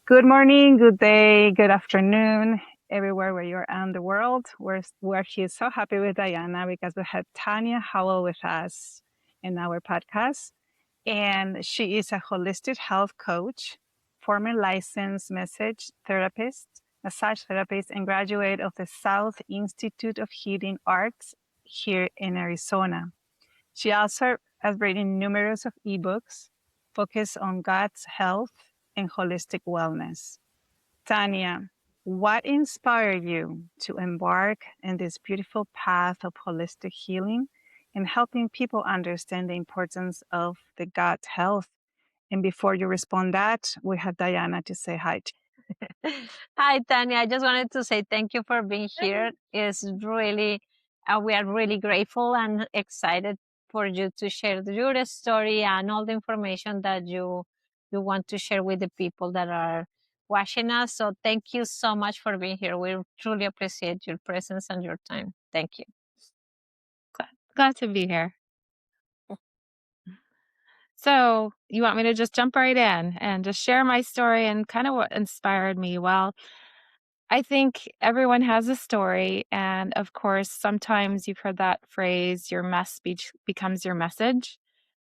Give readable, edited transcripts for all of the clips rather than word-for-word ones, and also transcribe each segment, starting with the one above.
Good morning, good day, good afternoon, everywhere where you're in the world. We're here so happy with Diana because we had Tanya Howell with us in our podcast. And she is a holistic health coach, former licensed massage therapist, and graduate of the South Institute of Healing Arts here in Arizona. She also has written numerous of ebooks focused on God's health and holistic wellness. Tanya, what inspired you to embark in this beautiful path of holistic healing and helping people understand the importance of the gut health? And before you respond that, we have Diana to say hi to. Hi, Tanya. I just wanted to say thank you for being here. It's really, we are really grateful and excited for you to share your story and all the information that you want to share with the people that are watching us. So thank you so much for being here. We truly appreciate your presence and your time. Thank you. Glad to be here. So, you want me to just jump right in and just share my story and kind of what inspired me? Well, I think everyone has a story. And of course, sometimes you've heard that phrase, your becomes your message.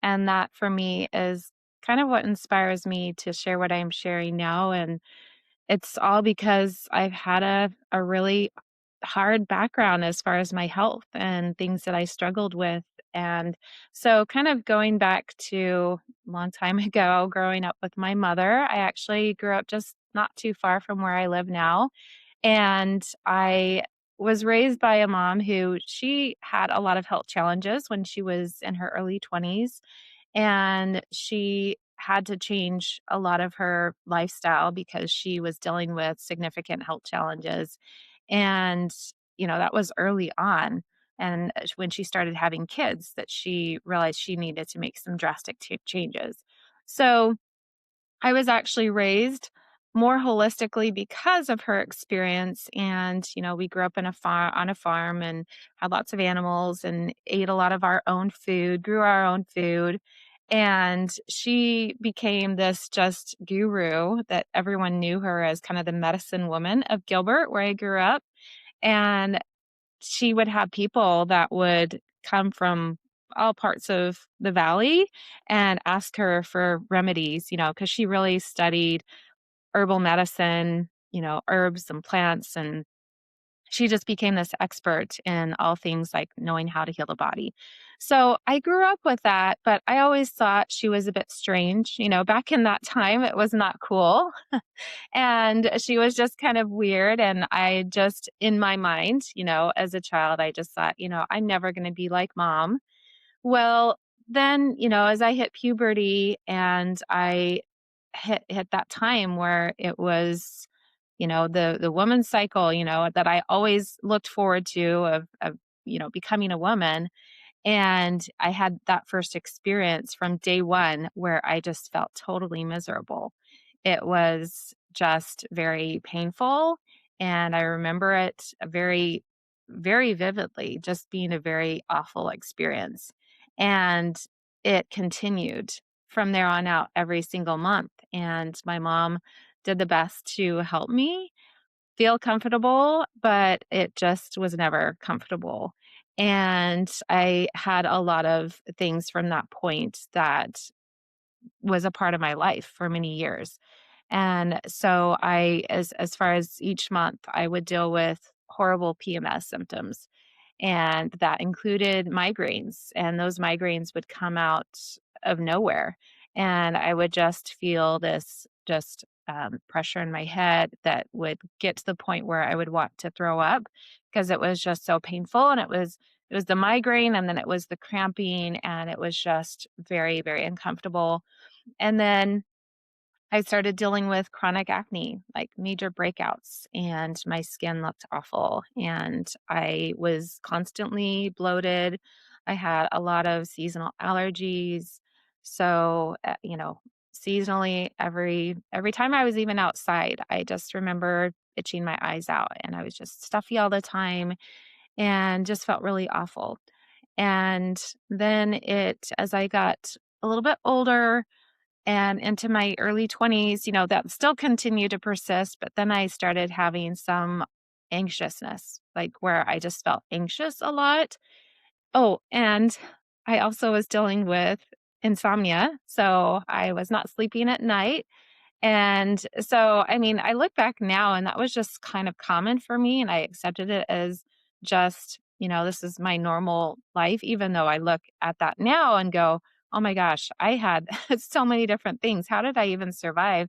And that for me is kind of what inspires me to share what I'm sharing now. And it's all because I've had a really hard background as far as my health and things that I struggled with. And so, kind of going back to a long time ago, growing up with my mother, I actually grew up just not too far from where I live now. And I was raised by a mom who she had a lot of health challenges when she was in her early 20s, and she had to change a lot of her lifestyle because she was dealing with significant health challenges. And, that was early on. And when she started having kids, that she realized she needed to make some drastic changes. So I was actually raised more holistically because of her experience. And, we grew up in on a farm and had lots of animals and ate a lot of our own food, grew our own food. And she became this just guru that everyone knew her as kind of the medicine woman of Gilbert, where I grew up. And she would have people that would come from all parts of the valley and ask her for remedies, because she really studied herbal medicine, herbs and plants. And she just became this expert in all things like knowing how to heal the body. So I grew up with that, but I always thought she was a bit strange. Back in that time, it was not cool. And she was just kind of weird. And I just, in my mind, as a child, I just thought, I'm never going to be like mom. Well, then, as I hit puberty and I hit that time where it was, the woman's cycle, that I always looked forward to of becoming a woman. And I had that first experience from day one where I just felt totally miserable. It was just very painful. And I remember it very, very vividly, just being a very awful experience. And it continued from there on out every single month. And my mom did the best to help me feel comfortable, but it just was never comfortable. And I had a lot of things from that point that was a part of my life for many years. And so as far as each month, I would deal with horrible PMS symptoms. And that included migraines. And those migraines would come out of nowhere. And I would just feel this pressure in my head that would get to the point where I would want to throw up because it was just so painful. And it was the migraine, and then it was the cramping, and it was just very, very uncomfortable. And then I started dealing with chronic acne, like major breakouts, and my skin looked awful. And I was constantly bloated. I had a lot of seasonal allergies. So, seasonally, every time I was even outside, I just remember itching my eyes out, and I was just stuffy all the time and just felt really awful. And then as I got a little bit older, And into my early 20s, that still continued to persist. But then I started having some anxiousness, like where I just felt anxious a lot. Oh, and I also was dealing with insomnia. So I was not sleeping at night. And so, I mean, I look back now and that was just kind of common for me. And I accepted it as just, this is my normal life, even though I look at that now and go, oh my gosh, I had so many different things. How did I even survive?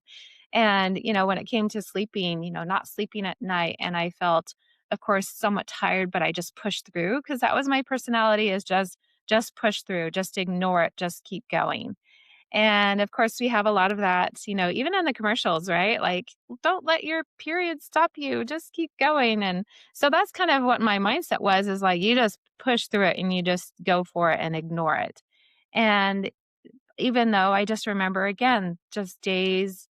And, when it came to sleeping, not sleeping at night, and I felt, of course, somewhat tired, but I just pushed through because that was my personality is just push through, just ignore it, just keep going. And of course, we have a lot of that, even in the commercials, right? Like, don't let your period stop you, just keep going. And so that's kind of what my mindset was is like, you just push through it and you just go for it and ignore it. And even though I just remember again, just days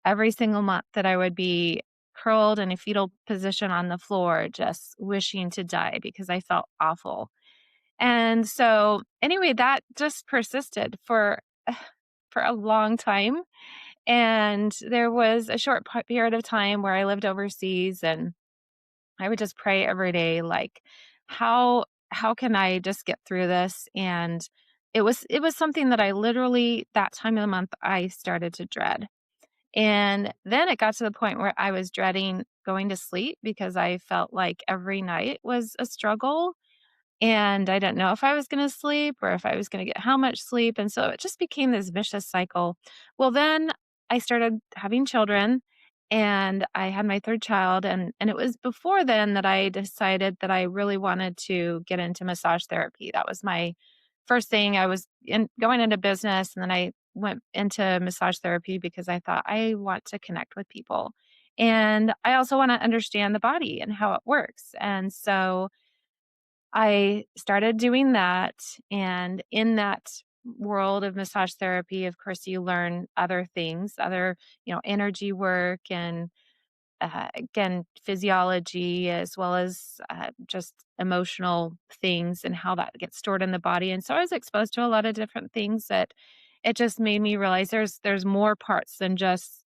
every single month that I would be curled in a fetal position on the floor, just wishing to die because I felt awful. And so anyway, that just persisted for a long time. And there was a short period of time where I lived overseas and I would just pray every day, like, how can I just get through this? And it was something that I literally that time of the month I started to dread. And then it got to the point where I was dreading going to sleep because I felt like every night was a struggle and I didn't know if I was going to sleep or if I was going to get how much sleep. And so it just became this vicious cycle. Well, then I started having children and I had my third child. And it was before then that I decided that I really wanted to get into massage therapy. That was my first thing. I was going into business and then I went into massage therapy because I thought I want to connect with people. And I also want to understand the body and how it works. And so I started doing that, and in that world of massage therapy, of course, you learn other things, other, energy work and again, physiology as well as just emotional things and how that gets stored in the body. And so I was exposed to a lot of different things that it just made me realize there's more parts than just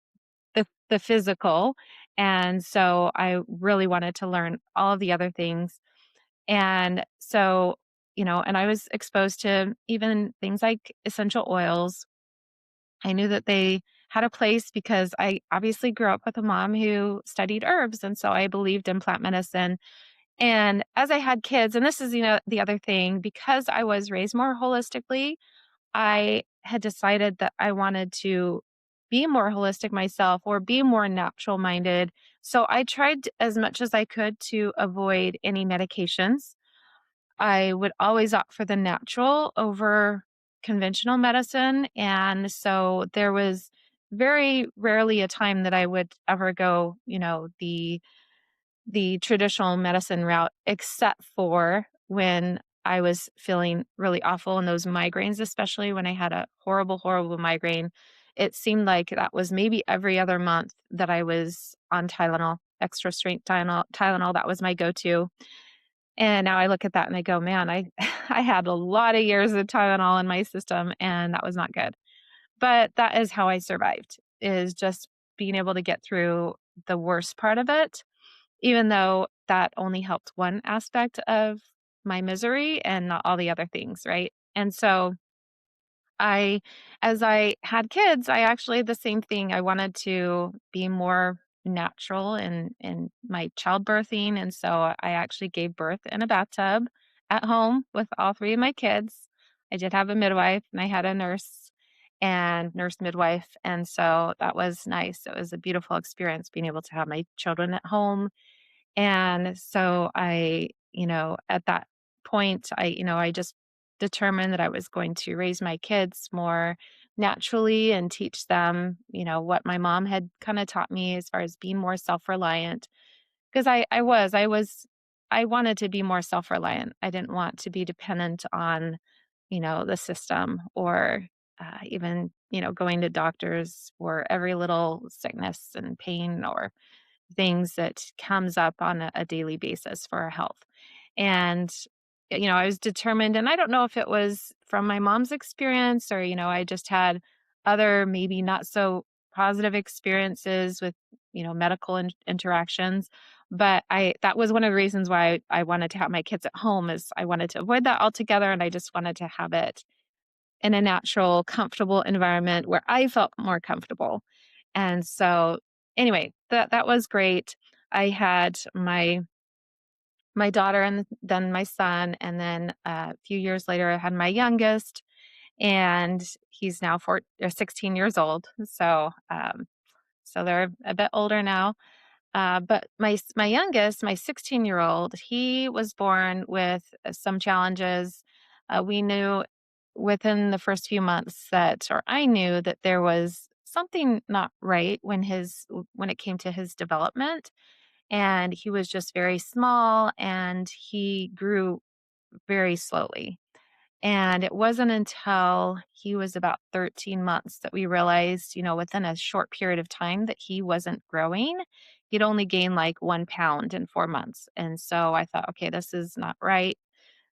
the physical. And so I really wanted to learn all of the other things and so, and I was exposed to even things like essential oils. I knew that they had a place because I obviously grew up with a mom who studied herbs. And so I believed in plant medicine. And as I had kids, and this is, the other thing, because I was raised more holistically, I had decided that I wanted to be more holistic myself or be more natural minded. So I tried as much as I could to avoid any medications. I would always opt for the natural over conventional medicine. And so there was very rarely a time that I would ever go, the traditional medicine route, except for when I was feeling really awful and those migraines, especially when I had a horrible, horrible migraine. It seemed like that was maybe every other month that I was on Tylenol, extra strength Tylenol. That was my go-to. And now I look at that and I go, man, I I had a lot of years of Tylenol in my system and that was not good. But that is how I survived, is just being able to get through the worst part of it, even though that only helped one aspect of my misery and not all the other things, right? And so I as I had kids, I actually the same thing. I wanted to be more natural in my childbirthing. And so I actually gave birth in a bathtub at home with all three of my kids. I did have a midwife and I had a nurse and nurse midwife. And so that was nice. It was a beautiful experience being able to have my children at home and so at that point, I just determined that I was going to raise my kids more naturally and teach them, what my mom had kind of taught me as far as being more self-reliant. Because I wanted to be more self-reliant. I didn't want to be dependent on, the system or even, going to doctors for every little sickness and pain or things that comes up on a daily basis for our health. And, I was determined, and I don't know if it was from my mom's experience or, I just had other maybe not so positive experiences with, medical interactions. But that was one of the reasons why I wanted to have my kids at home, is I wanted to avoid that altogether. And I just wanted to have it in a natural, comfortable environment where I felt more comfortable. And so anyway, that was great. I had my daughter and then my son, and then a few years later I had my youngest, and he's now 16 years old. So they're a bit older now. But my youngest, my 16-year-old, he was born with some challenges. We knew within the first few months or I knew that there was something not right when it came to his development, and he was just very small and he grew very slowly. And it wasn't until he was about 13 months that we realized, within a short period of time, that he wasn't growing. He'd only gained like 1 pound in 4 months. And so I thought, okay, this is not right.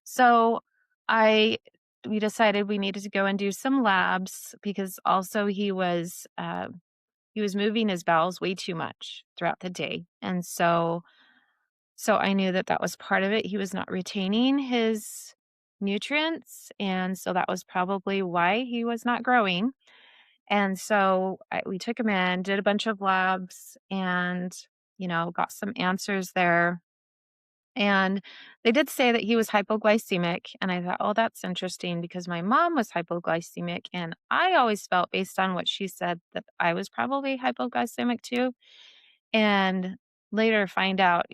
So I we decided we needed to go and do some labs, because also he was moving his bowels way too much throughout the day. And so I knew that was part of it. He was not retaining his nutrients, and so that was probably why he was not growing. And so we took him in, did a bunch of labs, and got some answers there. And they did say that he was hypoglycemic, and I thought, oh, that's interesting, because my mom was hypoglycemic, and I always felt, based on what she said, that I was probably hypoglycemic too. And later find out,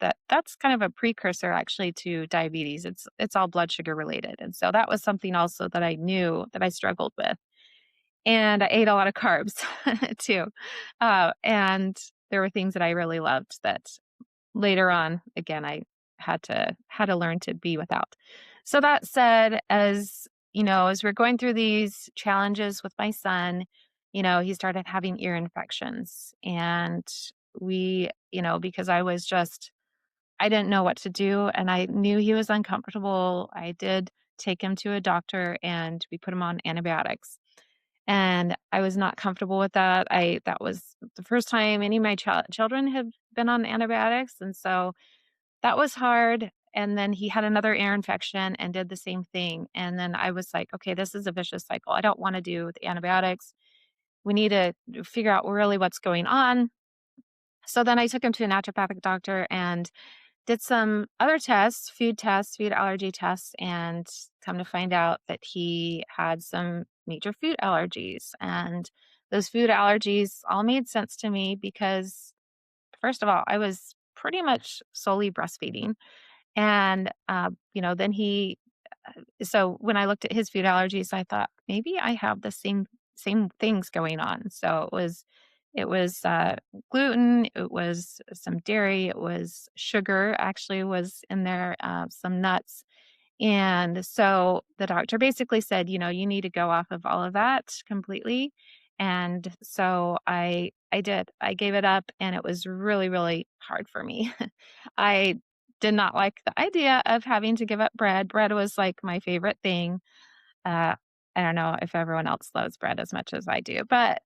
that that's kind of a precursor actually to diabetes. It's all blood sugar related. And so that was something also that I knew that I struggled with. And I ate a lot of carbs too. And there were things that I really loved that later on, again, I had to learn to be without. So that said, as we're going through these challenges with my son, he started having ear infections. And because I didn't know what to do, and I knew he was uncomfortable, I did take him to a doctor and we put him on antibiotics. And I was not comfortable with that. That was the first time any of my children have been on antibiotics. And so that was hard. And then he had another ear infection and did the same thing. And then I was like, okay, this is a vicious cycle. I don't want to do the antibiotics. We need to figure out really what's going on. So then I took him to a naturopathic doctor and did some other tests, food allergy tests, and come to find out that he had some major food allergies. And those food allergies all made sense to me because, first of all, I was pretty much solely breastfeeding. And, then so when I looked at his food allergies, I thought maybe I have the same things going on. So it was gluten, it was some dairy, it was sugar, actually was in there, some nuts. And so the doctor basically said, you need to go off of all of that completely. And so I did. I gave it up, and it was really, really hard for me. I did not like the idea of having to give up bread. Bread was like my favorite thing. Uh, I don't know if everyone else loves bread as much as I do, but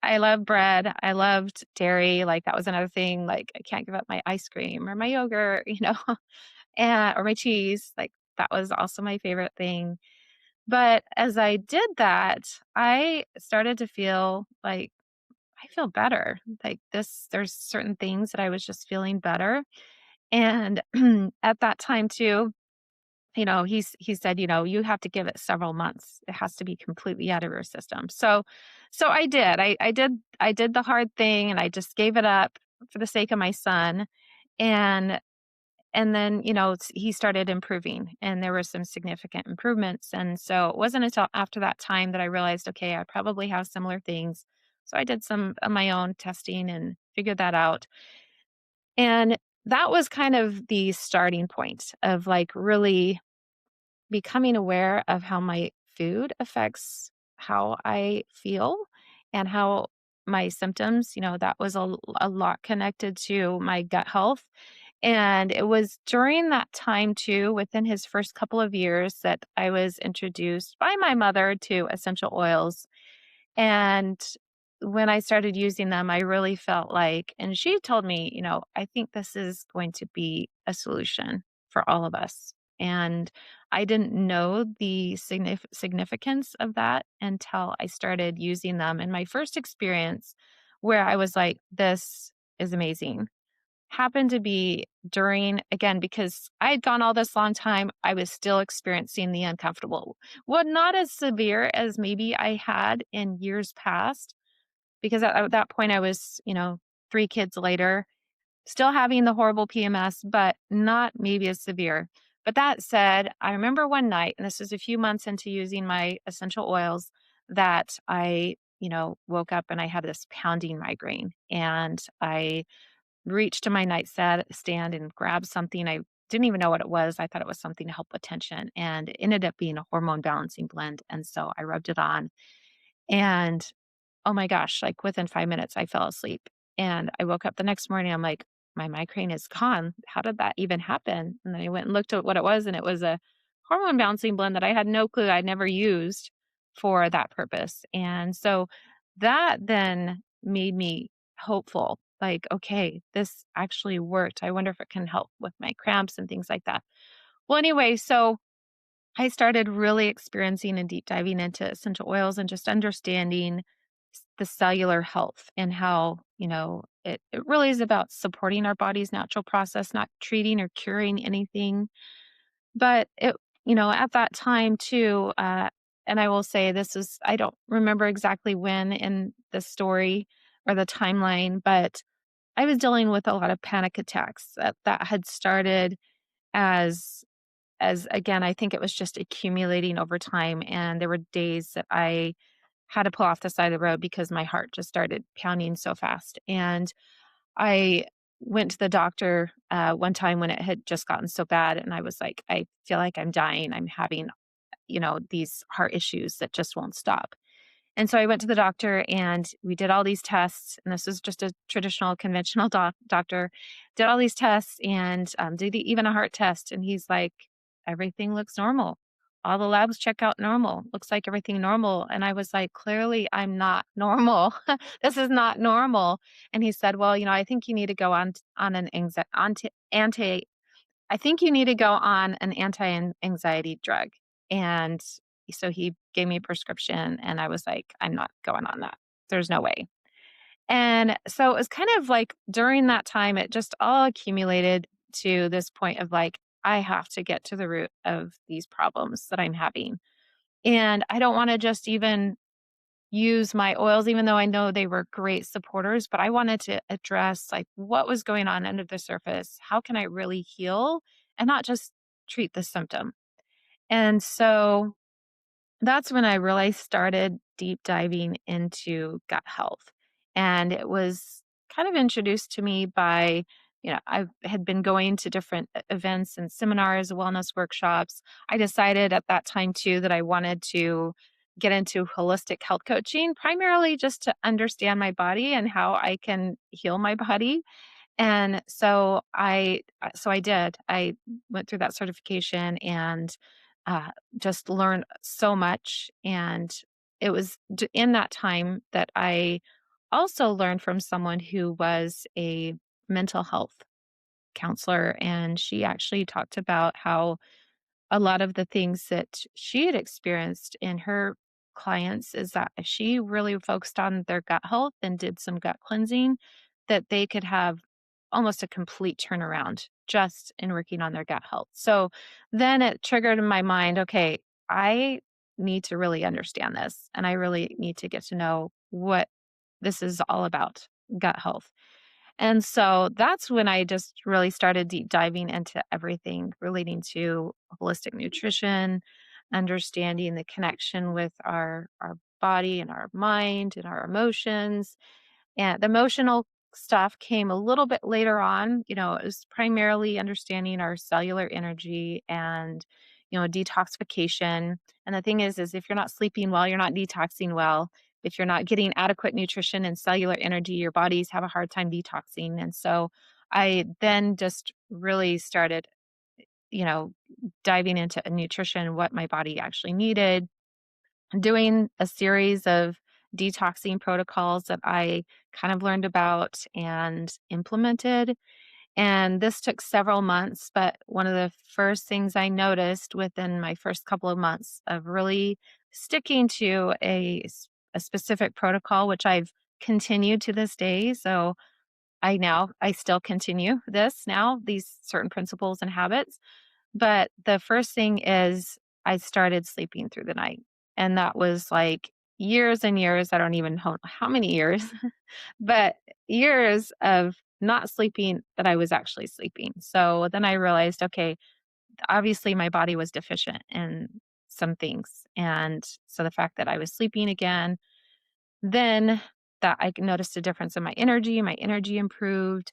I love bread. I loved dairy. Like, that was another thing. Like, I can't give up my ice cream or my yogurt, or my cheese. Like, that was also my favorite thing. But as I did that, I started to feel like I feel better. Like, there's certain things that I was just feeling better. And at that time too, he said, you have to give it several months. It has to be completely out of your system. So I did. I did the hard thing, and I just gave it up for the sake of my son. And and then, he started improving, and there were some significant improvements. And so it wasn't until after that time that I realized, okay, I probably have similar things. So I did some of my own testing and figured that out. And that was kind of the starting point of like really becoming aware of how my food affects how I feel and how my symptoms, that was a lot connected to my gut health. And it was during that time too, within his first couple of years, that I was introduced by my mother to essential oils. And when I started using them, I really felt like, and she told me, I think this is going to be a solution for all of us. And I didn't know the significance of that until I started using them. And my first experience where I was like, this is amazing happened to be during, again, because I had gone all this long time, I was still experiencing the uncomfortable. Well, not as severe as maybe I had in years past, because at that point I was, 3 kids later, still having the horrible PMS, but not maybe as severe. But that said, I remember one night, and this is a few months into using my essential oils, that I, woke up and I had this pounding migraine. And I reached to my nightstand stand and grabbed something. I didn't even know what it was. I thought it was something to help with tension, and it ended up being a hormone balancing blend. And so I rubbed it on, and oh my gosh, like within 5 minutes, I fell asleep. And I woke up the next morning. I'm like, my migraine is gone. How did that even happen? And then I went and looked at what it was, and it was a hormone balancing blend that I had no clue I'd never used for that purpose. And so that then made me hopeful, like, okay, this actually worked. I wonder if it can help with my cramps and things like that. Well, anyway, so I started really experiencing and deep diving into essential oils and just understanding the cellular health and how, it really is about supporting our body's natural process, not treating or curing anything. But at that time too, and I will say this is, I don't remember exactly when in the story or the timeline, but I was dealing with a lot of panic attacks that had started as again, I think it was just accumulating over time. And there were days that I had to pull off the side of the road because my heart just started pounding so fast. And I went to the doctor one time when it had just gotten so bad. And I was like, I feel like I'm dying. I'm having, these heart issues that just won't stop. And so I went to the doctor and we did all these tests. And this is just a traditional, conventional doctor. Did all these tests and did even a heart test. And he's like, everything looks normal. All the labs check out normal. Looks like everything normal. And I was like, clearly I'm not normal. This is not normal. And he said, well, I think you need to go on an anti I think you need to go on an anti-anxiety drug. And so he gave me a prescription and I was like, I'm not going on that. There's no way. And so it was kind of like during that time, it just all accumulated to this point of like, I have to get to the root of these problems that I'm having. And I don't want to just even use my oils, even though I know they were great supporters, but I wanted to address like what was going on under the surface. How can I really heal and not just treat the symptom? And so that's when I really started deep diving into gut health. And it was kind of introduced to me by, I had been going to different events and seminars, wellness workshops. I decided at that time too that I wanted to get into holistic health coaching, primarily just to understand my body and how I can heal my body. And so I did. I went through that certification and uh, just learned so much. And it was in that time that I also learned from someone who was a mental health counselor. And she actually talked about how a lot of the things that she had experienced in her clients is that if she really focused on their gut health and did some gut cleansing, that they could have almost a complete turnaround just in working on their gut health. So then it triggered in my mind, okay, I need to really understand this and I really need to get to know what this is all about, gut health. And so that's when I just really started deep diving into everything relating to holistic nutrition, understanding the connection with our body and our mind and our emotions. And the emotional stuff came a little bit later on. It was primarily understanding our cellular energy and, detoxification. And the thing is if you're not sleeping well, you're not detoxing well. If you're not getting adequate nutrition and cellular energy, your bodies have a hard time detoxing. And so I then just really started, you know, diving into nutrition, what my body actually needed, doing a series of detoxing protocols that I kind of learned about and implemented. And this took several months, but one of the first things I noticed within my first couple of months of really sticking to a specific protocol, which I've continued to this day. So I still continue this now, these certain principles and habits. But the first thing is I started sleeping through the night. And that was like years and years. I don't even know how many years, but years of not sleeping that I was actually sleeping. So then I realized, okay, obviously my body was deficient in some things. And so the fact that I was sleeping again, then that I noticed a difference in my energy improved.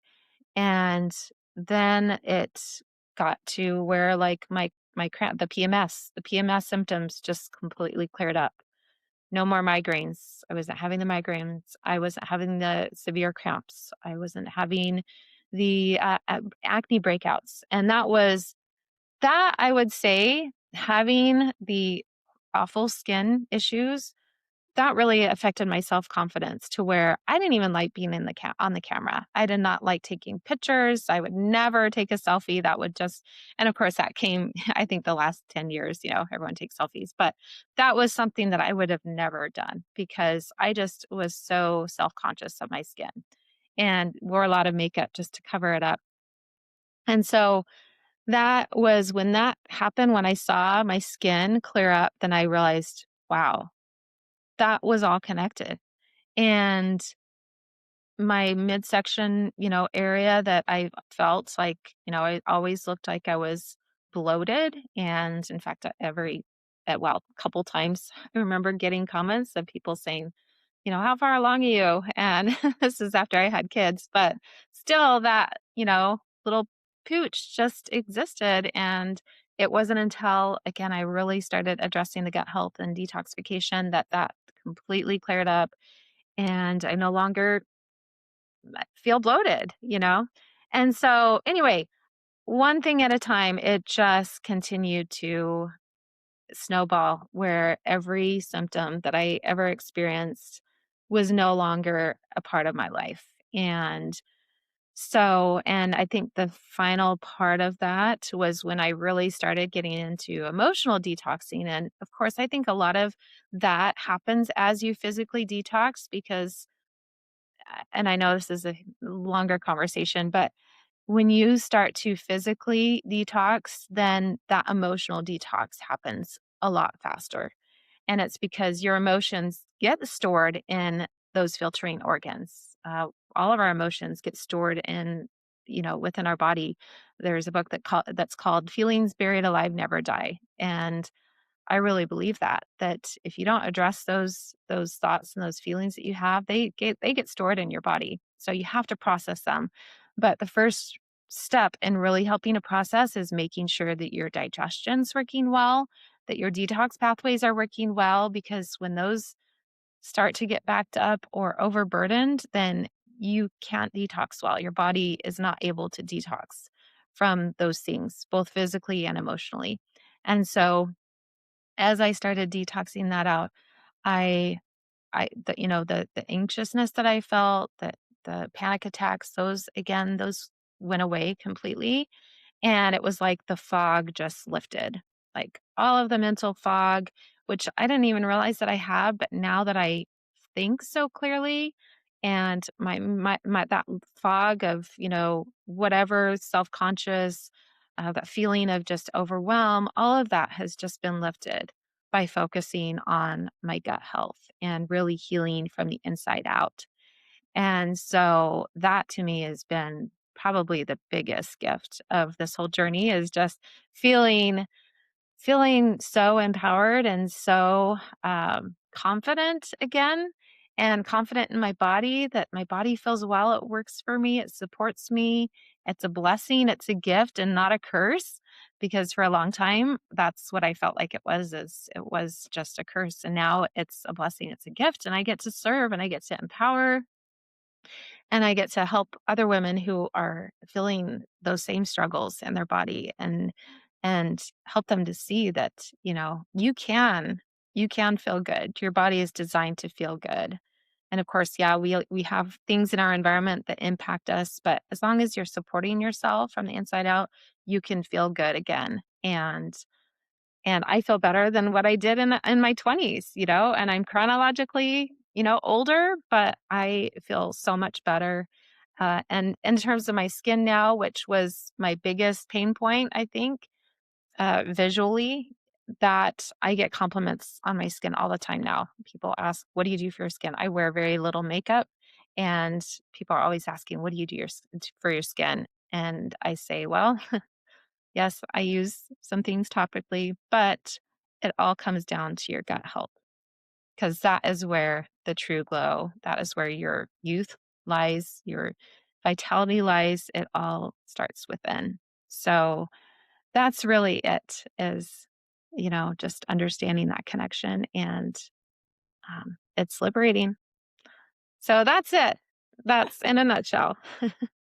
And then it got to where like my cramp, the PMS symptoms just completely cleared up. No more migraines. I wasn't having the migraines. I wasn't having the severe cramps. I wasn't having the acne breakouts. And that I would say having the awful skin issues that really affected my self-confidence to where I didn't even like being in the on the camera. I did not like taking pictures. I would never take a selfie. That would just and of course that came I think the last 10 years, everyone takes selfies, but that was something that I would have never done because I just was so self-conscious of my skin and wore a lot of makeup just to cover it up. And so that was when that happened, when I saw my skin clear up, then I realized, wow, that was all connected. And my midsection, area that I felt like, I always looked like I was bloated. And in fact, a couple times I remember getting comments of people saying, how far along are you? And this is after I had kids, but still that, little pooch just existed. And it wasn't until, again, I really started addressing the gut health and detoxification that completely cleared up. And I no longer feel bloated. And so, anyway, one thing at a time, it just continued to snowball where every symptom that I ever experienced was no longer a part of my life. And I think the final part of that was when I really started getting into emotional detoxing. And of course, I think a lot of that happens as you physically detox because, and I know this is a longer conversation, but when you start to physically detox, then that emotional detox happens a lot faster. And it's because your emotions get stored in those filtering organs. All of our emotions get stored within our body. There's a book that's called Feelings Buried Alive Never Die. And I really believe that if you don't address those thoughts and those feelings that you have, they get stored in your body. So you have to process them. But the first step in really helping to process is making sure that your digestion's working well, that your detox pathways are working well, because when those start to get backed up or overburdened, then you can't detox well. Your body is not able to detox from those things, both physically and emotionally. And so as I started detoxing that out, I the anxiousness that I felt, the panic attacks, those went away completely. And it was like the fog just lifted, like all of the mental fog, which I didn't even realize that I had, but now that I think so clearly and my that fog of, whatever self-conscious, that feeling of just overwhelm, all of that has just been lifted by focusing on my gut health and really healing from the inside out. And so that to me has been probably the biggest gift of this whole journey is just feeling so empowered and so confident again, and confident in my body, that my body feels well, it works for me, it supports me, it's a blessing, it's a gift and not a curse, because for a long time that's what I felt like it was just a curse, and now it's a blessing, it's a gift, and I get to serve and I get to empower and I get to help other women who are feeling those same struggles in their body, and help them to see that, you can You can feel good. Your body is designed to feel good. And of course, yeah, we have things in our environment that impact us, but as long as you're supporting yourself from the inside out, you can feel good again. And I feel better than what I did in my 20s, and I'm chronologically, older, but I feel so much better. And in terms of my skin now, which was my biggest pain point, I think, visually, that I get compliments on my skin all the time now. People ask, "What do you do for your skin?" I wear very little makeup, and people are always asking, "What do you do for your skin?" And I say, "Well, yes, I use some things topically, but it all comes down to your gut health because that is where the true glow, that is where your youth lies, your vitality lies. It all starts within." So that's really it is, just understanding that connection and it's liberating. So that's it. That's in a nutshell.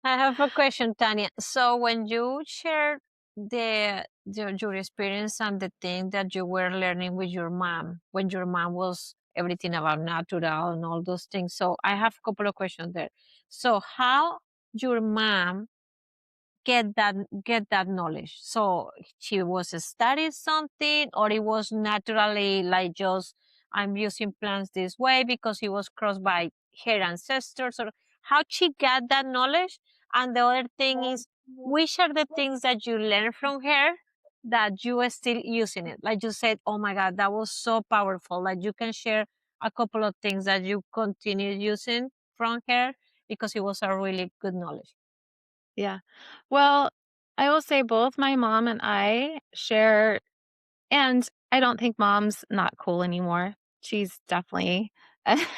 I have a question, Tanya. So when you share your experience and the thing that you were learning with your mom, when your mom was everything about natural and all those things. So I have a couple of questions there. So how your mom get that knowledge? So she was studying something, or it was naturally like just I'm using plants this way because it was crossed by her ancestors, or how she got that knowledge? And the other thing is, which are the things that you learned from her that you are still using it? Like you said, oh my God, that was so powerful. Like you can share a couple of things that you continue using from her because it was a really good knowledge. Yeah. Well, I will say both my mom and I share, and I don't think mom's not cool anymore. She's definitely,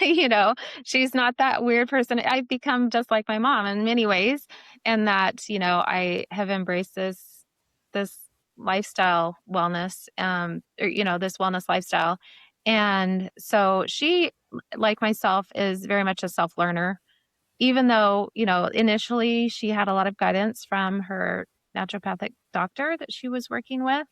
you know, she's not that weird person. I've become just like my mom in many ways, and that, I have embraced this lifestyle wellness, or, this wellness lifestyle. And so she, like myself, is very much a self learner, even though, initially she had a lot of guidance from her naturopathic doctor that she was working with,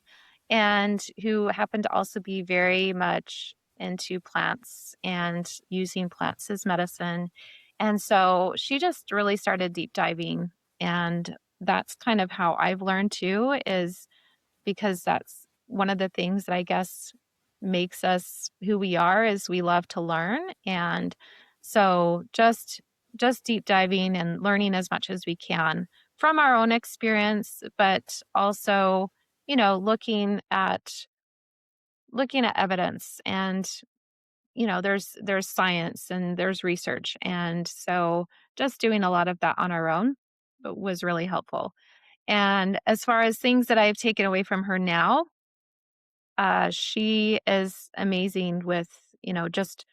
and who happened to also be very much into plants and using plants as medicine. And so she just really started deep diving. And that's kind of how I've learned too, is because that's one of the things that I guess makes us who we are, is we love to learn. And so just deep diving and learning as much as we can from our own experience, but also, looking at evidence, and there's science and there's research, and so just doing a lot of that on our own was really helpful. And as far as things that I've taken away from her now, she is amazing with, just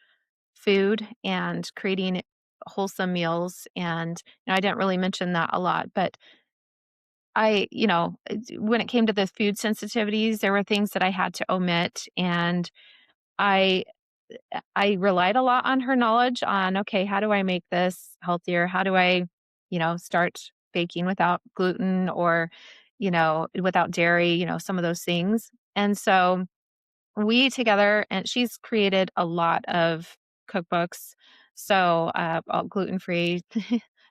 food and creating wholesome meals. And I didn't really mention that a lot, but when it came to the food sensitivities, there were things that I had to omit. And I I relied a lot on her knowledge on, okay, how do I make this healthier? How do I, start baking without gluten, or, without dairy, some of those things. And so we together, and she's created a lot of cookbooks. So, gluten free,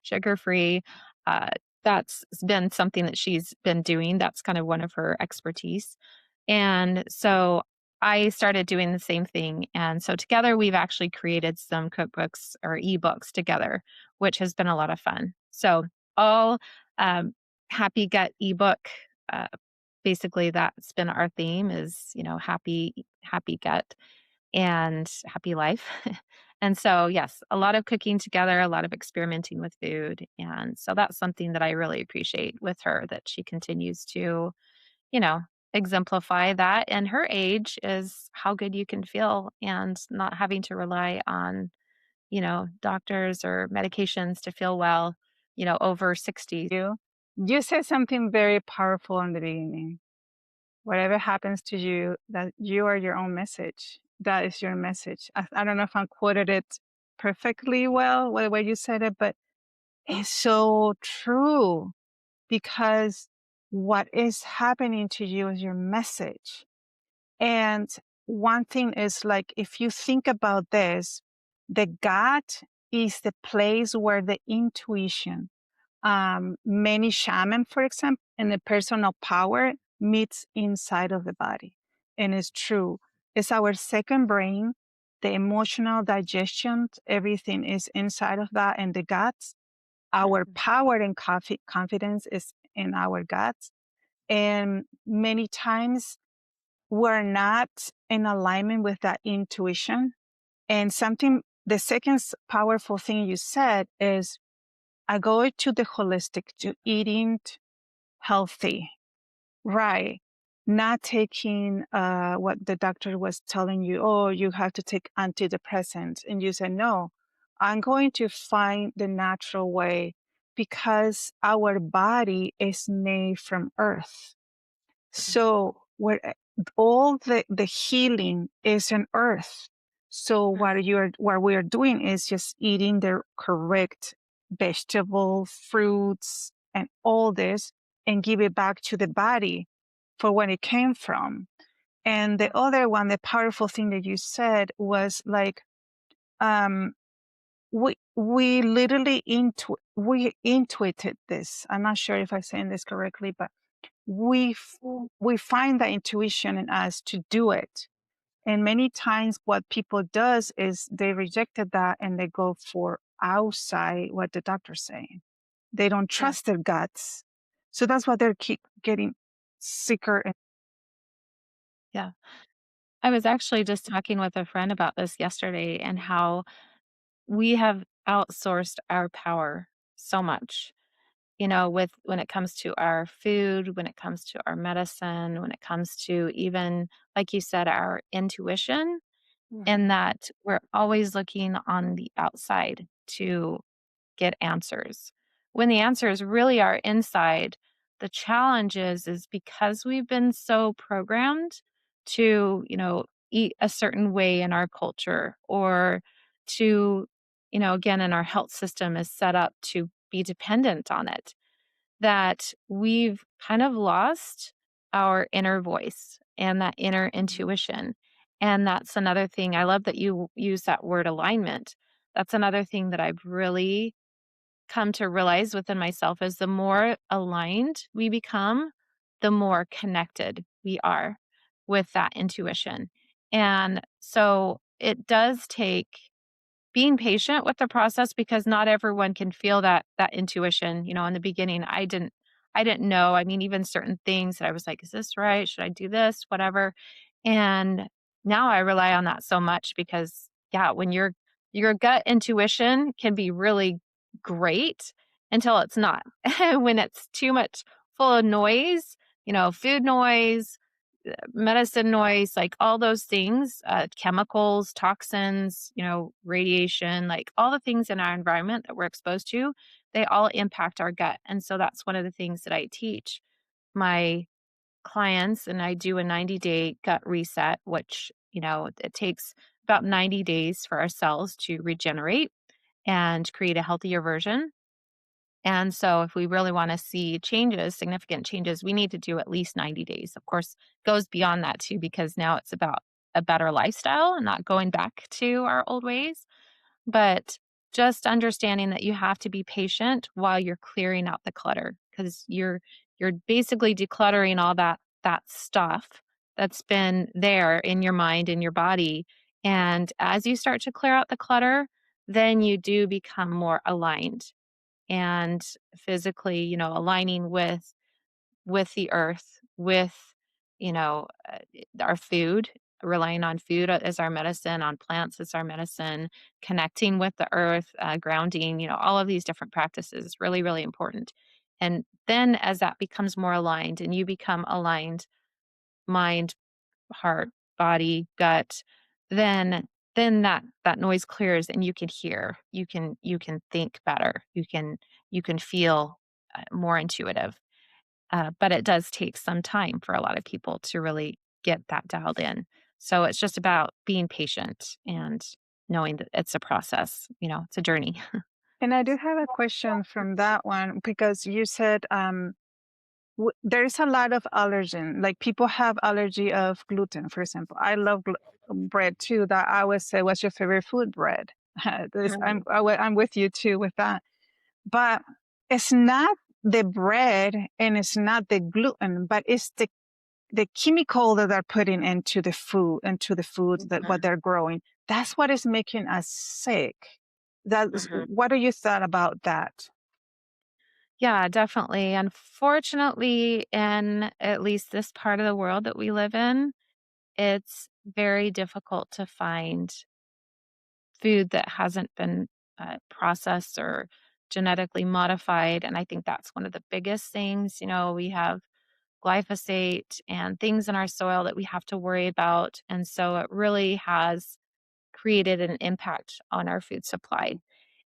sugar free. Uh, that's been something that she's been doing. That's kind of one of her expertise. And so I started doing the same thing. And so together we've actually created some cookbooks or ebooks together, which has been a lot of fun. So all um, happy gut ebook. Uh, Basically, that's been our theme, is, happy gut and happy life. And so, yes, a lot of cooking together, a lot of experimenting with food. And so that's something that I really appreciate with her, that she continues to, you know, exemplify that. And her age is how good you can feel, and not having to rely on, doctors or medications to feel well, over 60. You said something very powerful in the beginning. Whatever happens to you, that you are your own message. That is your message. I don't know if I quoted it perfectly well, the way you said it, but it's so true, because what is happening to you is your message. And one thing is like, if you think about this, the gut is the place where the intuition, many shaman, for example, and the personal power meets inside of the body. And it's true. It's our second brain, the emotional digestion, everything is inside of that and the guts. Our power and confidence is in our guts. And many times we're not in alignment with that intuition. And the second powerful thing you said is, I go to the holistic, to eating healthy, right? Not taking what the doctor was telling you, oh, you have to take antidepressants. And you said, no, I'm going to find the natural way because our body is made from earth. So where all the healing is on earth. So what we're doing is just eating the correct vegetable, fruits, and all this, and give it back to the body for when it came from. And the other one, the powerful thing that you said was like, we literally intuited this. I'm not sure if I'm saying this correctly, but we find that intuition in us to do it. And many times what people does is they rejected that and they go for outside what the doctor's saying. They don't trust their guts. So that's why they keep getting sicker. Yeah. I was actually just talking with a friend about this yesterday and how we have outsourced our power so much, with when it comes to our food, when it comes to our medicine, when it comes to even, like you said, our intuition, and that we're always looking on the outside to get answers. When the answers really are inside, the challenge is because we've been so programmed to, eat a certain way in our culture or to, again, in our health system is set up to be dependent on it, that we've kind of lost our inner voice and that inner intuition. And that's another thing. I love that you use that word alignment. That's another thing that I've really come to realize within myself is the more aligned we become, the more connected we are with that intuition. And so it does take being patient with the process because not everyone can feel that intuition. In the beginning, I didn't know. I mean, even certain things that I was like, is this right? Should I do this? Whatever. And now I rely on that so much because yeah, when your gut intuition can be really great until it's not. When it's too much full of noise, food noise, medicine noise, like all those things, chemicals, toxins, radiation, like all the things in our environment that we're exposed to, they all impact our gut. And so that's one of the things that I teach my clients. And I do a 90-day gut reset, which, it takes about 90 days for our cells to regenerate and create a healthier version. And so if we really want to see changes, significant changes, we need to do at least 90 days. Of course, goes beyond that too, because now it's about a better lifestyle and not going back to our old ways. But just understanding that you have to be patient while you're clearing out the clutter because you're basically decluttering all that stuff that's been there in your mind and your body. And as you start to clear out the clutter, then you do become more aligned and physically, aligning with the earth, with, our food, relying on food as our medicine, on plants as our medicine, connecting with the earth, grounding, all of these different practices is really, really important. And then as that becomes more aligned and you become aligned, mind, heart, body, gut, then that noise clears and you can hear, you can think better, you can feel more intuitive. But it does take some time for a lot of people to really get that dialed in. So it's just about being patient and knowing that it's a process, it's a journey. And I do have a question from that one because you said there's a lot of allergen. Like people have allergy of gluten, for example. I love bread too. That I always say, "What's your favorite food?" Bread. I'm with you too with that. But it's not the bread and it's not the gluten, but it's the chemical that they're putting into the food, that what they're growing. That's what is making us sick. What are your thoughts about that? Yeah, definitely. Unfortunately, in at least this part of the world that we live in, it's very difficult to find food that hasn't been processed or genetically modified. And I think that's one of the biggest things. We have glyphosate and things in our soil that we have to worry about. And so it really has created an impact on our food supply.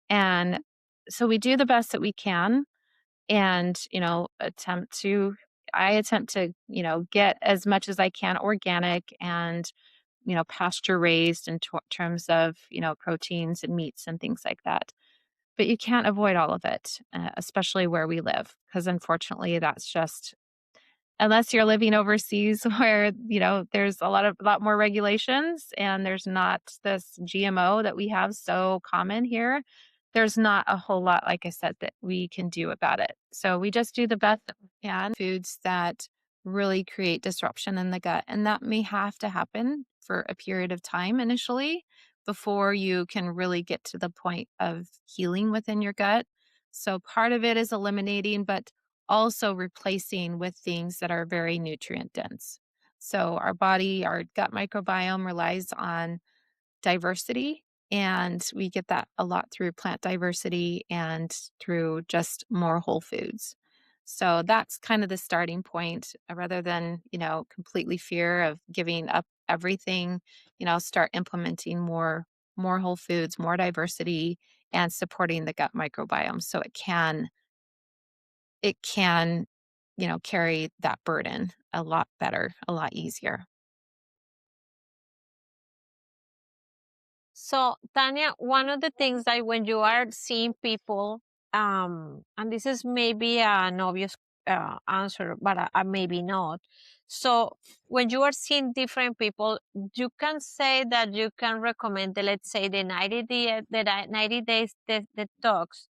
And so we do the best that we can and, I attempt to, get as much as I can organic and, pasture raised in terms of, proteins and meats and things like that. But you can't avoid all of it, especially where we live, because unfortunately, that's just unless you're living overseas where, there's a lot more regulations and there's not this GMO that we have so common here, there's not a whole lot, like I said, that we can do about it. So we just do the best that we can. Foods that really create disruption in the gut. And that may have to happen for a period of time initially before you can really get to the point of healing within your gut. So part of it is eliminating, but also replacing with things that are very nutrient dense. So our gut microbiome relies on diversity, and we get that a lot through plant diversity and through just more whole foods. So that's kind of the starting point rather than, completely fear of giving up everything, start implementing more whole foods, more diversity and supporting the gut microbiome so it can, carry that burden a lot better, a lot easier. So, Tanya, one of the things that when you are seeing people, and this is maybe an obvious answer, but maybe not. So, when you are seeing different people, you can say that you can recommend, let's say, the 90 days detox,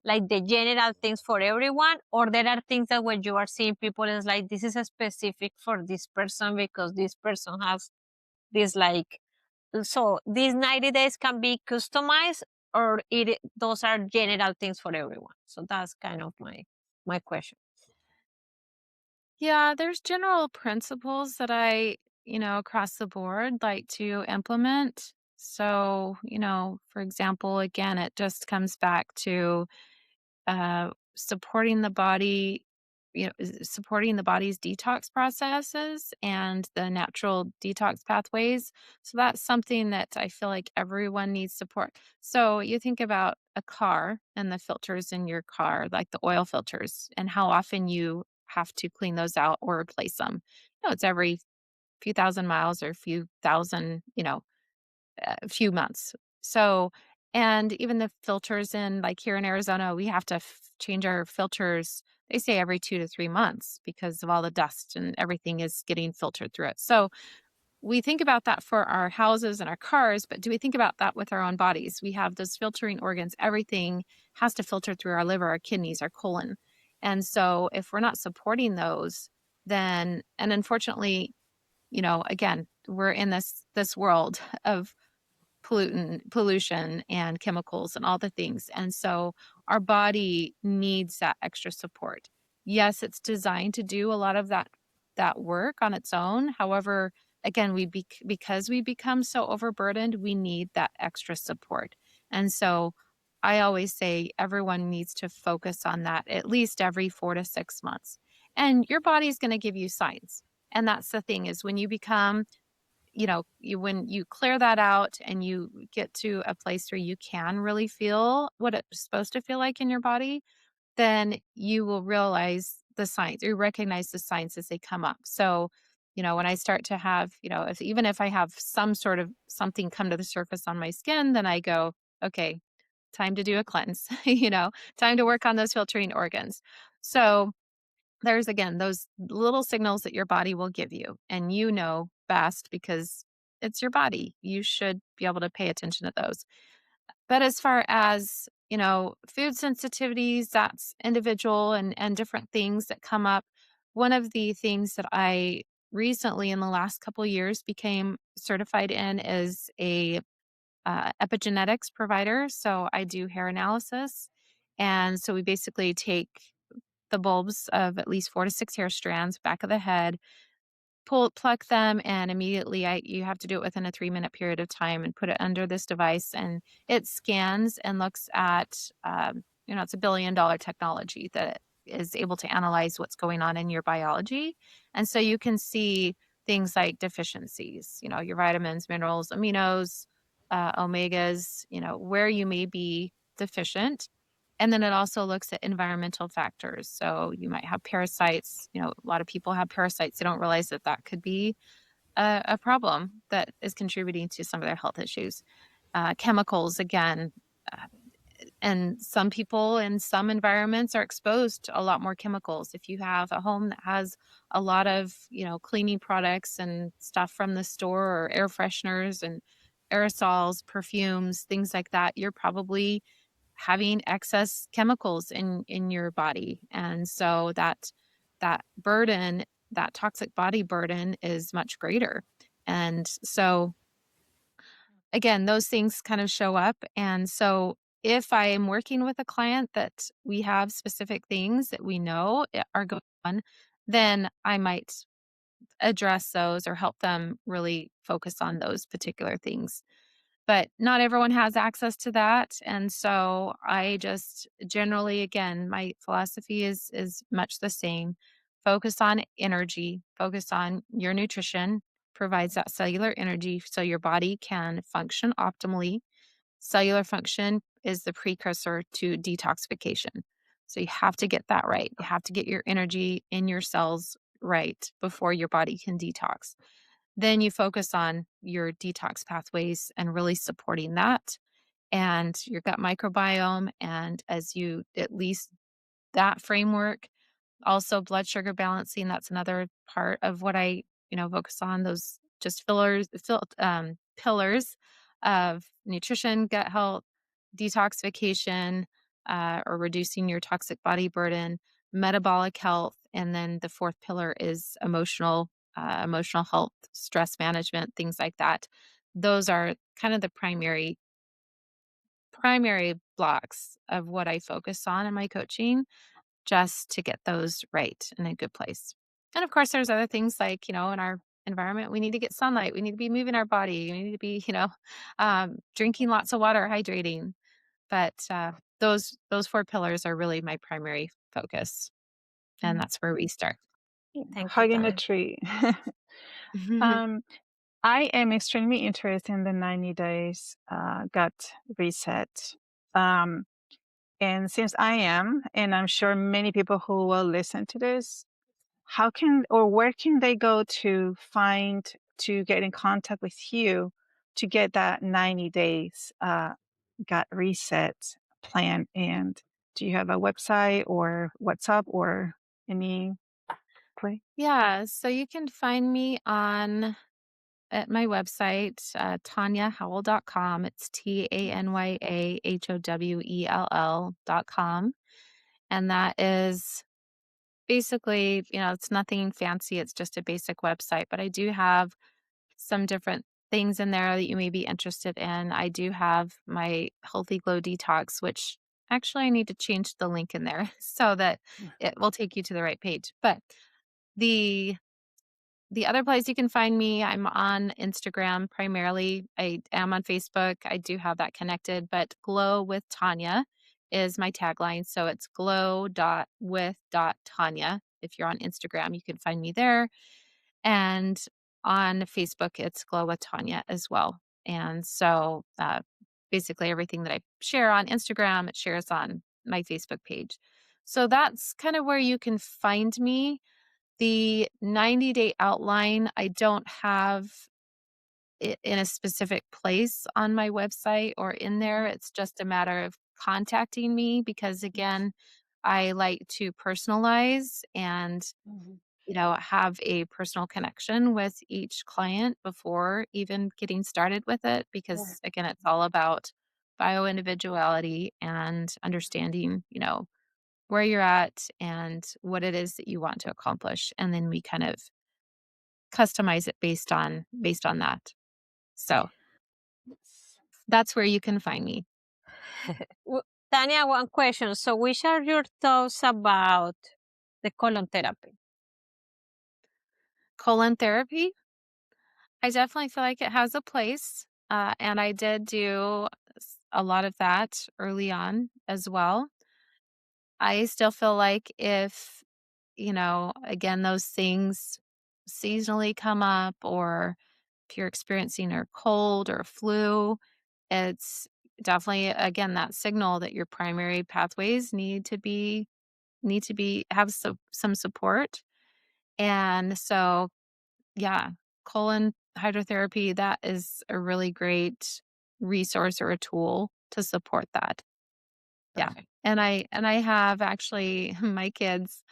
like the general things for everyone, or there are things that when you are seeing people, it's like this is a specific for this person because this person has this like so these 90 days can be customized or those are general things for everyone. So that's kind of my question. Yeah, there's general principles that I, across the board like to implement. So, for example, again, it just comes back to supporting the body, supporting the body's detox processes and the natural detox pathways. So that's something that I feel like everyone needs support. So you think about a car and the filters in your car, like the oil filters, and how often you have to clean those out or replace them. It's every few thousand miles or few thousand, a few months. So, and even the filters in, like here in Arizona, we have to change our filters. They say every 2 to 3 months because of all the dust and everything is getting filtered through it. So we think about that for our houses and our cars, but do we think about that with our own bodies? We have those filtering organs. Everything has to filter through our liver, our kidneys, our colon. And so if we're not supporting those, then, and unfortunately, again, we're in this world of pollution and chemicals and all the things. And so our body needs that extra support. Yes, it's designed to do a lot of that work on its own. However, again, because we become so overburdened, we need that extra support. And so I always say everyone needs to focus on that at least every 4 to 6 months. And your body's going to give you signs. And that's the thing is when you become when you clear that out and you get to a place where you can really feel what it's supposed to feel like in your body, then you will realize the signs, you recognize the signs as they come up. So, when I start to have, even if I have some sort of something come to the surface on my skin, then I go, okay, time to do a cleanse, time to work on those filtering organs. So there's again those little signals that your body will give you, and you know best because it's your body. You should be able to pay attention to those. But as far as, food sensitivities, that's individual and different things that come up. One of the things that I recently in the last couple of years became certified in is a epigenetics provider. So I do hair analysis. And so we basically take the bulbs of at least 4 to 6 hair strands back of the head, pluck them, and immediately you have to do it within a 3-minute period of time and put it under this device, and it scans and looks at, it's a $1 billion technology that is able to analyze what's going on in your biology. And so you can see things like deficiencies, your vitamins, minerals, aminos, omegas, where you may be deficient. And then it also looks at environmental factors. So you might have parasites. A lot of people have parasites. They don't realize that that could be a problem that is contributing to some of their health issues. Chemicals, again, uh, and some people in some environments are exposed to a lot more chemicals. If you have a home that has a lot of, cleaning products and stuff from the store, or air fresheners and aerosols, perfumes, things like that, you're probably having excess chemicals in your body. And so that burden, that toxic body burden is much greater. And so again, those things kind of show up. And so if I am working with a client that we have specific things that we know are going on, then I might address those or help them really focus on those particular things. But not everyone has access to that. And so I just generally, again, my philosophy is much the same. Focus on energy, focus on your nutrition, provides that cellular energy so your body can function optimally. Cellular function is the precursor to detoxification. So you have to get that right. You have to get your energy in your cells right before your body can detox. Then you focus on your detox pathways and really supporting that and your gut microbiome. And as you at least that framework, also blood sugar balancing, that's another part of what I, focus on, those just pillars of nutrition, gut health, detoxification, or reducing your toxic body burden, metabolic health, and then the fourth pillar is emotional health, stress management, things like that. Those are kind of the primary blocks of what I focus on in my coaching, just to get those right in a good place. And of course, there's other things like, in our environment, we need to get sunlight. We need to be moving our body. We need to be, drinking lots of water, hydrating. But those four pillars are really my primary focus. And that's where we start. Thank you, Hugging a Tanya. tree. um, I am extremely interested in the 90 days gut reset. And since I am, and I'm sure many people who will listen to this, how can or where can they go to get in contact with you to get that 90 days gut reset plan? And do you have a website or WhatsApp or any play? Yeah, so you can find me at my website, tanyahowell.com. It's TANYAHOWELL.com. And that is basically, it's nothing fancy. It's just a basic website, but I do have some different things in there that you may be interested in. I do have my Healthy Glow Detox, which actually I need to change the link in there so that it will take you to the right page. But the the other place you can find me, I'm on Instagram primarily. I am on Facebook. I do have that connected, but Glow with Tanya is my tagline. So it's glow.with.tanya. If you're on Instagram, you can find me there. And on Facebook, it's Glow with Tanya as well. And so basically everything that I share on Instagram, it shares on my Facebook page. So that's kind of where you can find me. The 90-day outline, I don't have it in a specific place on my website or in there. It's just a matter of contacting me because, again, I like to personalize and, have a personal connection with each client before even getting started with it because, again, it's all about bio-individuality and understanding, where you're at and what it is that you want to accomplish. And then we kind of customize it based on that. So that's where you can find me. Tanya, one question. So which are your thoughts about the colon therapy? Colon therapy, I definitely feel like it has a place. And I did do a lot of that early on as well. I still feel like if, again, those things seasonally come up, or if you're experiencing a cold or a flu, it's definitely, again, that signal that your primary pathways need to be have some support. And so, yeah, colon hydrotherapy, that is a really great resource or a tool to support that. Yeah. Perfect. And I have actually my kids,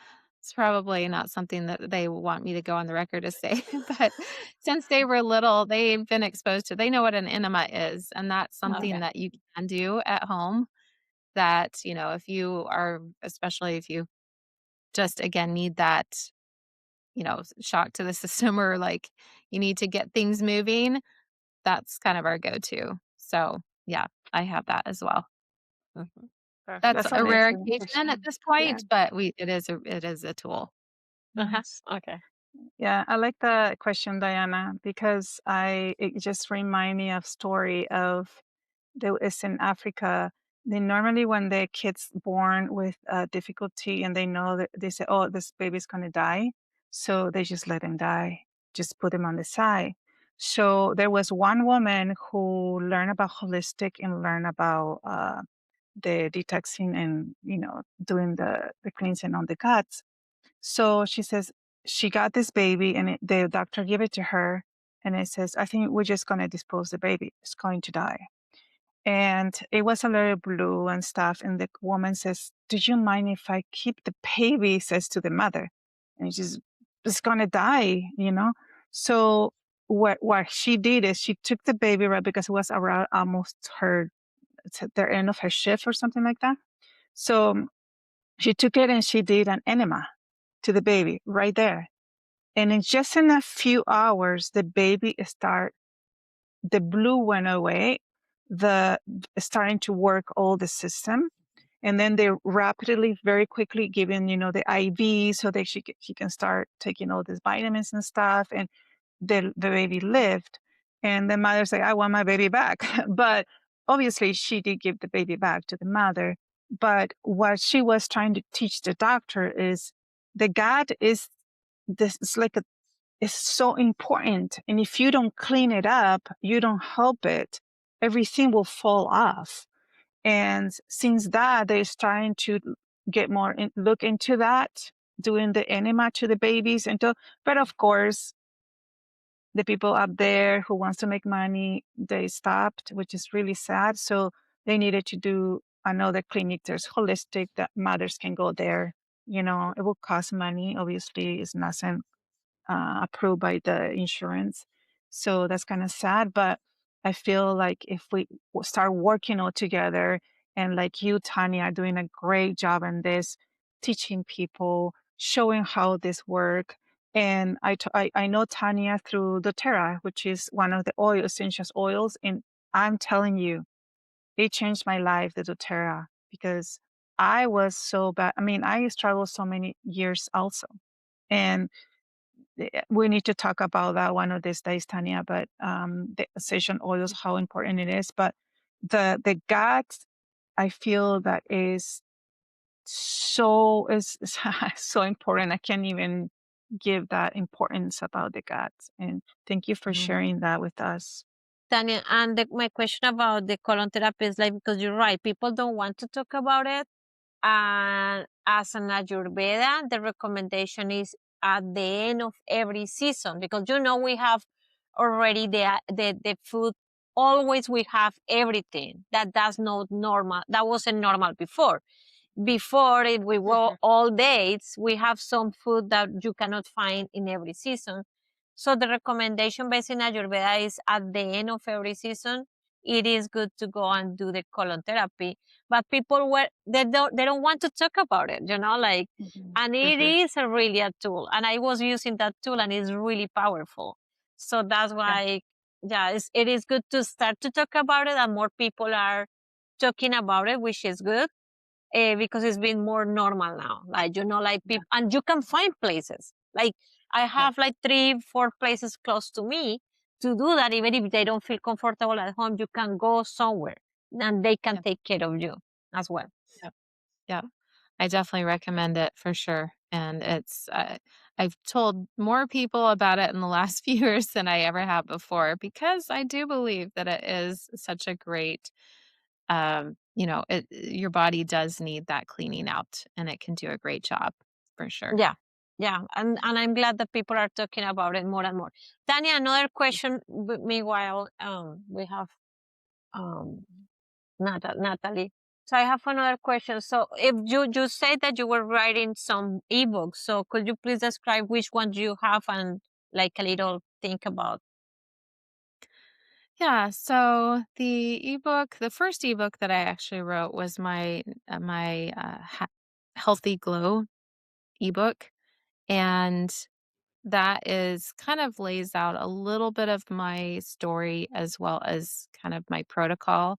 it's probably not something that they want me to go on the record to say, but since they were little, they've been exposed to, they know what an enema is, and that's something Okay. that you can do at home that, if you are, especially if you just again need that, shock to the system, or like you need to get things moving, that's kind of our go-to. So, yeah, I have that as well. Mhm. Perfect. That's That's a rare amazing. occasion at this Yeah. point, but it is a tool. Nice. Okay. Yeah, I like the question, Diana, because it just remind me of story of there is in Africa. They normally when the kids born with difficulty and they know that they say, "Oh, this baby's gonna die," so they just let him die, just put him on the side. So there was one woman who learned about holistic and learned about the detoxing and doing the cleansing on the guts. So she says she got this baby and the doctor gave it to her and it says, I think we're just going to dispose the baby. It's going to die. And it was a little blue and stuff. And the woman says, do you mind if I keep the baby? Says to the mother. And she's, it's going to die. So what she did is she took the baby, right, because it was around almost the end of her shift or something like that. So she took it and she did an enema to the baby right there. And in a few hours, the baby the blue went away, the starting to work all the system. And then they rapidly, very quickly given, the IV so that she can start taking all these vitamins and stuff. And the baby lived. And the mother's like, I want my baby back. But obviously she did give the baby back to the mother. But what she was trying to teach the doctor is the gut is this is like is so important. And if you don't clean it up, you don't help it, everything will fall off. And since that, they're trying to get more look into that, doing the enema to the babies. But of course, the people up there who wants to make money, they stopped, which is really sad. So they needed to do another clinic. There's holistic that mothers can go there. It will cost money. Obviously, it's not approved by the insurance. So that's kind of sad. But I feel like if we start working all together, and like you, Tanya, are doing a great job in this, teaching people, showing how this work. And I know Tanya through doTERRA, which is one of the essential oils. And I'm telling you, it changed my life, the doTERRA, because I was so bad. I mean, I struggled so many years also. And we need to talk about that one of these days, Tanya, but the essential oils, how important it is. But the gut, I feel that is so important. I can't even give that importance about the gut. And thank you for sharing that with us. Tanya, and my question about the colon therapy is like, because you're right, people don't want to talk about it. And as an Ayurveda, the recommendation is at the end of every season, because we have already the food. Always we have everything that's not normal. That wasn't normal before. before, if we go all dates, we have some food that you cannot find in every season. So the recommendation based in Ayurveda is at the end of every season, it is good to go and do the colon therapy. But people they don't want to talk about it, like, and it is really a tool. And I was using that tool and it's really powerful. So that's why, it is good to start to talk about it, and more people are talking about it, which is good, because it's been more normal now. Like, like people, and you can find places. Like, I have like 3-4 places close to me to do that. Even if they don't feel comfortable at home, you can go somewhere and they can take care of you as well. Yeah, I definitely recommend it for sure. And I've told more people about it in the last few years than I ever have before, because I do believe that it is such a great, your body does need that cleaning out, and it can do a great job for sure. Yeah. Yeah. And I'm glad that people are talking about it more and more. Tanya, another question. Meanwhile, we have um, Natalie. So I have another question. So if you said that you were writing some ebooks, so could you please describe which ones you have and like a little think about? Yeah, so the first ebook that I actually wrote was my Healthy Glow ebook, and that is kind of lays out a little bit of my story as well as kind of my protocol.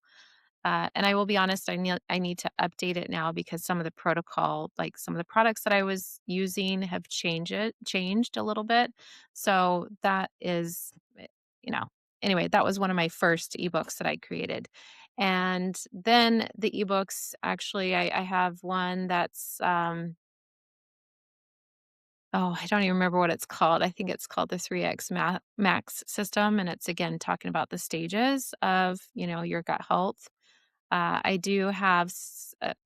And I will be honest, I need to update it now because some of the protocol, like some of the products that I was using, have changed a little bit. So that is, you know, anyway, that was one of my first ebooks that I created. And then the ebooks, actually, I have one that's oh, I don't even remember what it's called. I think it's called the 3X Max system. And it's again talking about the stages of, your gut health. I do have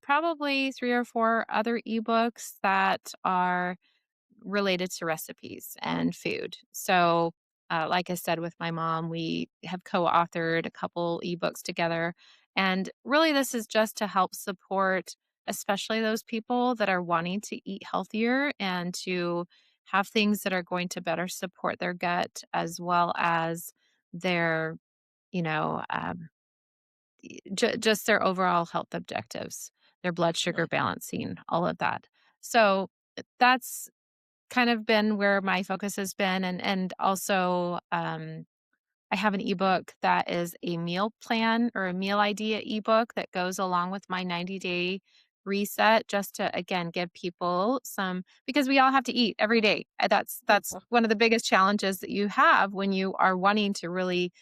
probably 3 or 4 other ebooks that are related to recipes and food. So, like I said, with my mom, we have co authored a couple ebooks together. And really, this is just to help support, especially those people that are wanting to eat healthier and to have things that are going to better support their gut as well as their, you know, um, just their overall health objectives, their blood sugar Right. balancing, all of that. So, that's kind of been where my focus has been. And also, I have an ebook that is a meal plan or a meal idea ebook that goes along with my 90-day reset, just to again give people some, because we all have to eat every day. That's one of the biggest challenges that you have when you are wanting to really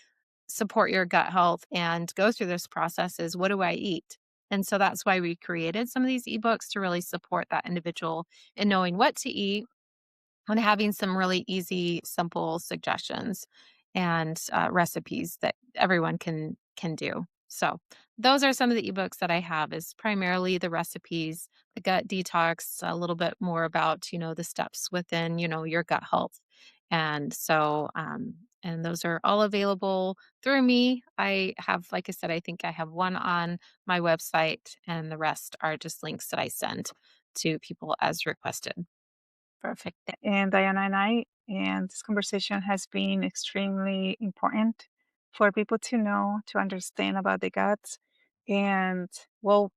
support your gut health and go through this process is, what do I eat? And so that's why we created some of these ebooks to really support that individual in knowing what to eat and having some really easy, simple suggestions and recipes that everyone can do. So those are some of the ebooks that I have. Is primarily the recipes, the gut detox, a little bit more about the steps within your gut health, and so and those are all available through me. I have, like I said, I think I have one on my website, and the rest are just links that I send to people as requested. Perfect. And Diana and this conversation has been extremely important for people to know, to understand about the guts. And well,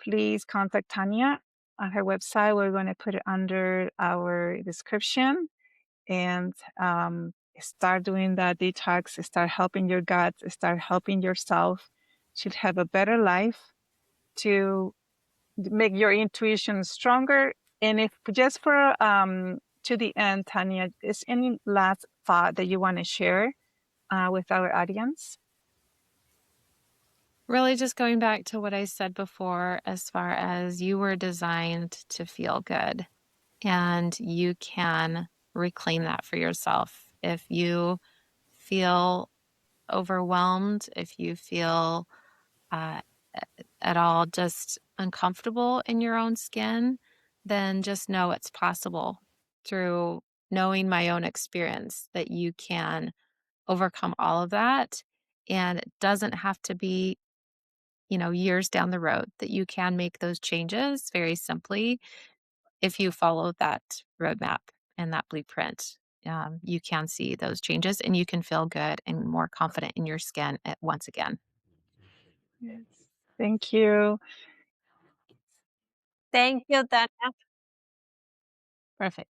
please contact Tanya on her website. We're going to put it under our description, and start doing that detox, start helping your gut, start helping yourself to have a better life, to make your intuition stronger. And if just for to the end, Tanya, is any last thought that you want to share with our audience? Really, just going back to what I said before, as far as you were designed to feel good, and you can reclaim that for yourself. If you feel overwhelmed, if you feel uh, at all just uncomfortable in your own skin, then just know it's possible through knowing my own experience that you can overcome all of that. And it doesn't have to be years down the road, that you can make those changes very simply if you follow that roadmap and that blueprint. You can see those changes and you can feel good and more confident in your skin once again. Yes. Thank you. Thank you, Tanya. Perfect.